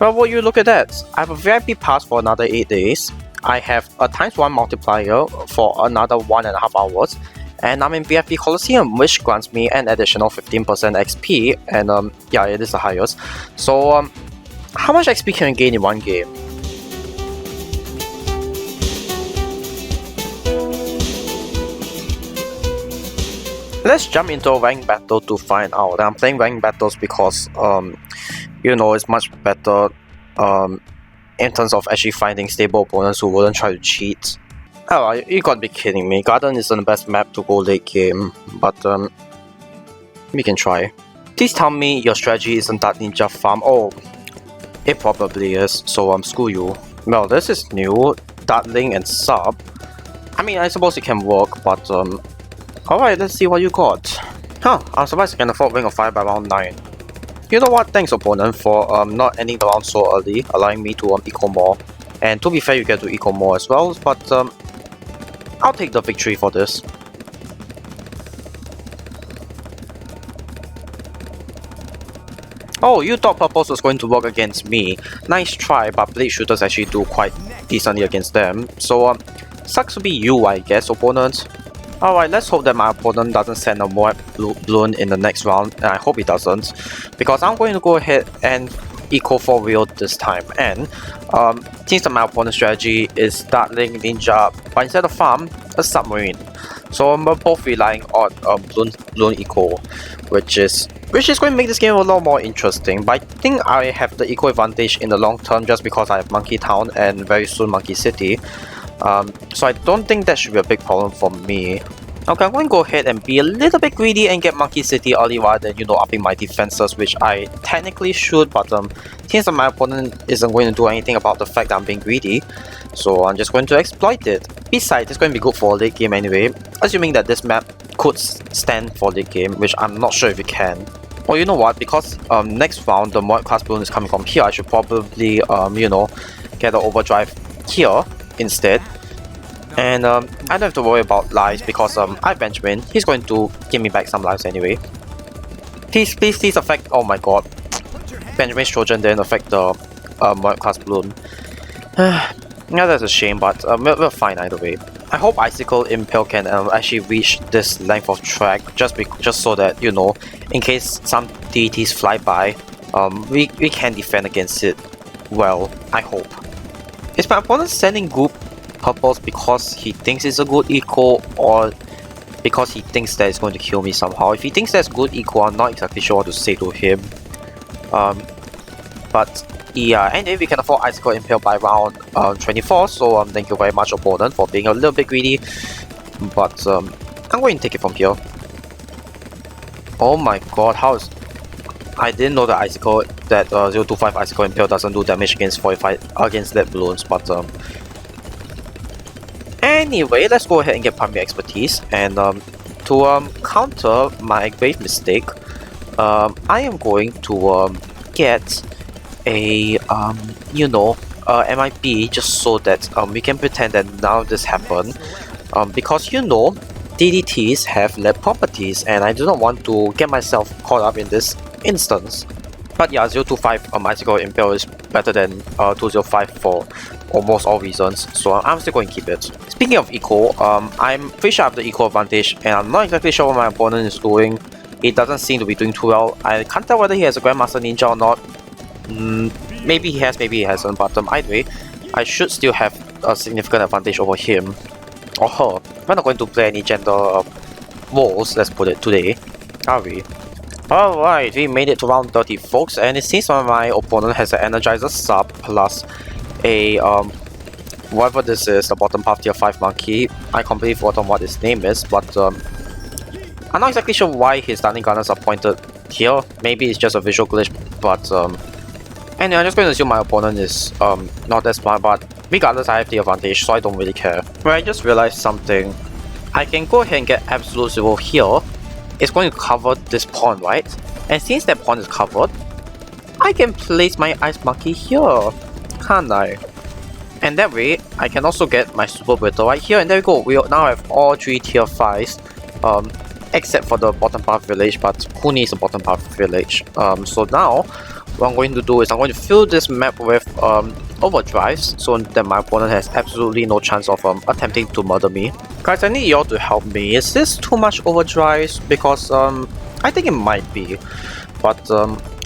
Well, would you look at that? I have a VIP pass for another 8 days. I have a ×1 multiplier for another 1.5 hours. And I'm in VIP Coliseum, which grants me an additional 15% XP. And yeah, it is the highest. So how much XP can you gain in one game? Let's jump into a ranked battle to find out. I'm playing ranked battles because you know, it's much better in terms of actually finding stable opponents who wouldn't try to cheat. Oh, you gotta be kidding me. Garden isn't the best map to go late game, but we can try. Please tell me your strategy isn't that ninja farm. Oh, it probably is, so screw you. Well, this is new. Dartling and sub. I mean, I suppose it can work, but alright, let's see what you got. Huh, I'm surprised I can afford Ring of Fire by round 9. You know what, thanks opponent for not ending the round so early, allowing me to eco more. And to be fair, you get to eco more as well, but I'll take the victory for this. Oh, you thought Purples was going to work against me. Nice try, but Blade Shooters actually do quite decently against them. So sucks to be you, I guess, opponent. Alright, let's hope that my opponent doesn't send a more Bloon in the next round, and I hope he doesn't, because I'm going to go ahead and eco for real this time. And since my opponent's strategy is Dartling Ninja, but instead of farm, a submarine. So we're both relying on Bloon eco, which is going to make this game a lot more interesting. But I think I have the eco advantage in the long term just because I have Monkey Town and very soon Monkey City. So I don't think that should be a big problem for me. Okay, I'm going to go ahead and be a little bit greedy and get Monkey City early rather than, you know, upping my defenses, which I technically should, but since my opponent isn't going to do anything about the fact that I'm being greedy, so I'm just going to exploit it. Besides, it's going to be good for a late game anyway, assuming that this map could stand for late game, which I'm not sure if it can. Well, you know what, because next round the mod class Bloon is coming from here, I should probably, you know, get an overdrive here instead. And I don't have to worry about lives because I have Benjamin. He's going to give me back some lives anyway. Please affect. Oh my god. Benjamin's Trojan didn't affect the mod class Bloon. Yeah, that's a shame, but we're fine either way. I hope Icicle Impale can actually reach this length of track just so that, you know, in case some deities fly by, we can defend against it well, I hope. Is my opponent sending group Purples because he thinks it's a good eco, or because he thinks that it's going to kill me somehow? If he thinks that's good eco, I'm not exactly sure what to say to him. But yeah, and if we can afford Icicle Impale by round 24, so thank you very much opponent for being a little bit greedy. But I'm going to take it from here. Oh my god, how is... I didn't know that Icicle, that 025 Icicle Impale doesn't do damage against 45 against that Bloons, but anyway, let's go ahead and get primary expertise, and to counter my grave mistake, I am going to get a you know, MIP just so that we can pretend that none of this happened, because, you know, DDTs have lab properties and I do not want to get myself caught up in this instance. But yeah, 025 Icicle Impale is better than 205 for almost all reasons, so I'm still going to keep it. Speaking of eco, I'm pretty sure I have the eco advantage, and I'm not exactly sure what my opponent is doing. It doesn't seem to be doing too well. I can't tell whether he has a Grandmaster Ninja or not. Maybe he has, maybe he hasn't, but either way, I should still have a significant advantage over him. Or her. We're not going to play any gender roles, let's put it, today, are we? Alright, we made it to round 30 folks, and it seems that my opponent has an Energizer sub plus a whatever this is, the bottom half tier 5 monkey. I completely forgot what his name is, but I'm not exactly sure why his Stunning Gunners are pointed here. Maybe it's just a visual glitch, but anyway, I'm just going to assume my opponent is not that smart, but regardless I have the advantage, so I don't really care. But I just realized something. I can go ahead and get Absolute Zero here. It's going to cover this pawn, right? And since that pawn is covered, I can place my Ice Monkey here, can't I? And that way, I can also get my Super Brittle right here, and there we go. We now have all 3 tier 5s, except for the bottom part village, but who needs a bottom part village? So now, what I'm going to do is I'm going to fill this map with overdrives so that my opponent has absolutely no chance of attempting to murder me. Guys, I need y'all to help me. Is this too much overdrives? Because I think it might be. But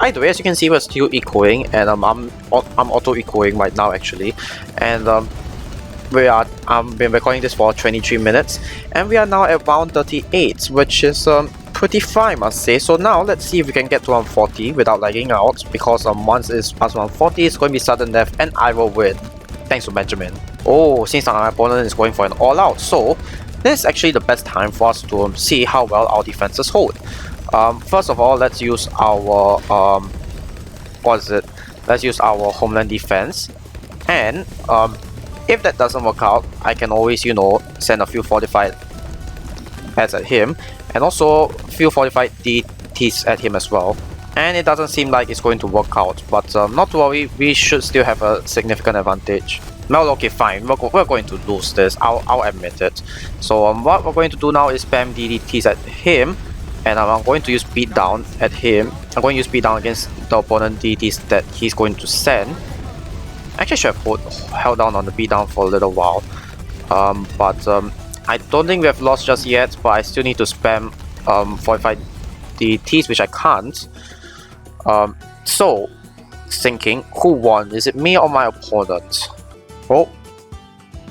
either way, as you can see, we're still echoing, and I'm auto echoing right now actually, and I've been recording this for 23 minutes, and we are now at round 38, which is pretty fine, I must say. So now let's see if we can get to round 40 without lagging out, because once it's past round 40, it's going to be sudden death, and I will win. Thanks to Benjamin. Oh, since my opponent is going for an all-out, so this is actually the best time for us to see how well our defenses hold. First of all, let's use our let's use our homeland defense, and if that doesn't work out, I can always, you know, send a few fortified heads at him, and also a few fortified DTs at him as well. And it doesn't seem like it's going to work out, but not to worry, we should still have a significant advantage. Well, okay, fine, we're going to lose this, I'll admit it. So what we're going to do now is spam DDTs at him, and I'm going to use beatdown at him. I'm going to use beatdown against the opponent DDTs that he's going to send. Actually, I should have held down on the beatdown for a little while, but I don't think we have lost just yet. But I still need to spam fortified DDTs, which I can't. So, thinking, who won? Is it me or my opponent? Oh,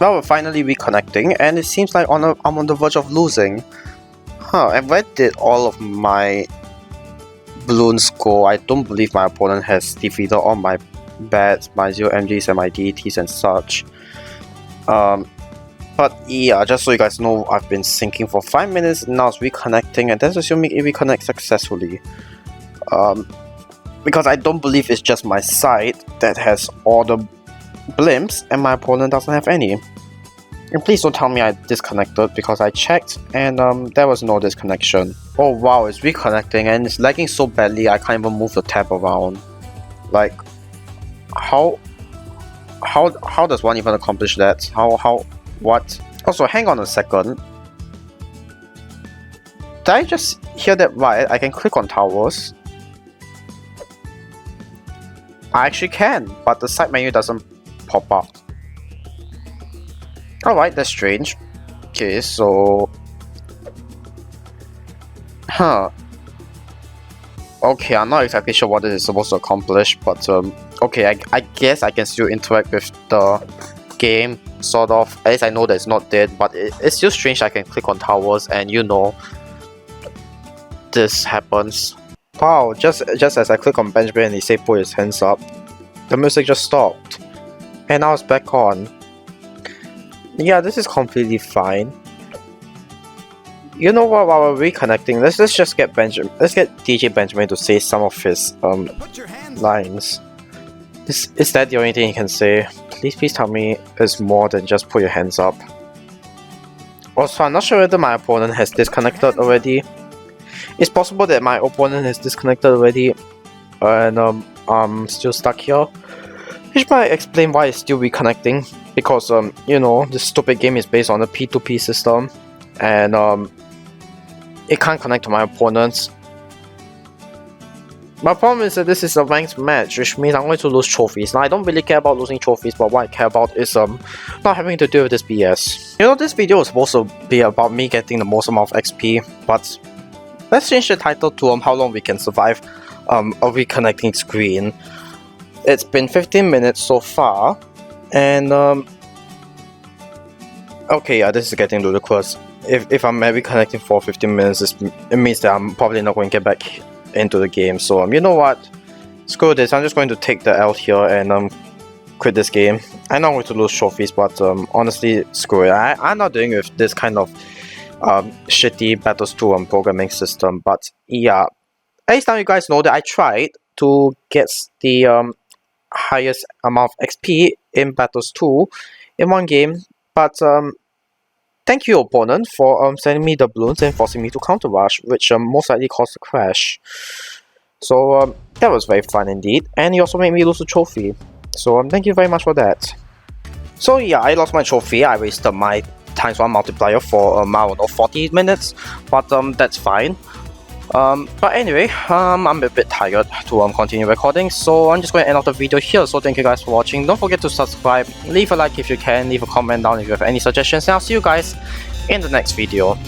well, we're finally reconnecting, and it seems like I'm on the verge of losing. Huh, and where did all of my balloons go? I don't believe my opponent has defeated all my bats, my 0MGs and my DETs and such. But yeah, just so you guys know, I've been syncing for 5 minutes, now it's reconnecting, and that's assuming it reconnects successfully. Because I don't believe it's just my side that has all the blimps and my opponent doesn't have any. And please don't tell me I disconnected, because I checked and there was no disconnection. Oh wow, it's reconnecting and it's lagging so badly I can't even move the tab around. Like, how does one even accomplish that? What? Also, hang on a second. Did I just hear that right? I can click on towers. I actually can, but the side menu doesn't pop up. Alright, that's strange. Okay, so... Huh. Okay, I'm not exactly sure what this is supposed to accomplish, but okay, I guess I can still interact with the game, sort of. At least I know that it's not dead, but it's still strange I can click on towers and, you know, this happens. Wow, just as I click on Benjamin and he said put his hands up, the music just stopped. And now it's back on. Yeah, this is completely fine. You know what, while we're reconnecting, let's just get DJ Benjamin to say some of his lines. Is that the only thing he can say? Please tell me it's more than just put your hands up. Also, I'm not sure whether my opponent has disconnected already. It's possible that my opponent has disconnected already and I'm still stuck here. Which might explain why it's still reconnecting. Because, you know, this stupid game is based on a P2P system, and it can't connect to my opponents. My problem is that this is a ranked match, which means I'm going to lose trophies. Now, I don't really care about losing trophies, but what I care about is not having to deal with this BS. You know, this video is supposed to be about me getting the most amount of XP, but let's change the title to how long we can survive a reconnecting screen. It's been 15 minutes so far. And okay, yeah, this is getting ludicrous. If I'm reconnecting for 15 minutes, it means that I'm probably not going to get back into the game. So you know what? Screw this. I'm just going to take the L here and quit this game. I know I'm going to lose trophies, but honestly, screw it. I'm not doing with this kind of shitty Battles 2 programming system. But yeah, at least now you guys know that I tried to get the highest amount of XP in Battles 2 in one game, but thank you opponent for sending me the balloons and forcing me to counter rush, which most likely caused a crash. So that was very fun indeed, and he also made me lose a trophy, so thank you very much for that. So yeah, I lost my trophy. I wasted my ×1 multiplier for I don't know, 40 minutes, but that's fine. But anyway, I'm a bit tired to continue recording, so I'm just going to end off the video here. So thank you guys for watching. Don't forget to subscribe, leave a like if you can, leave a comment down if you have any suggestions, and I'll see you guys in the next video.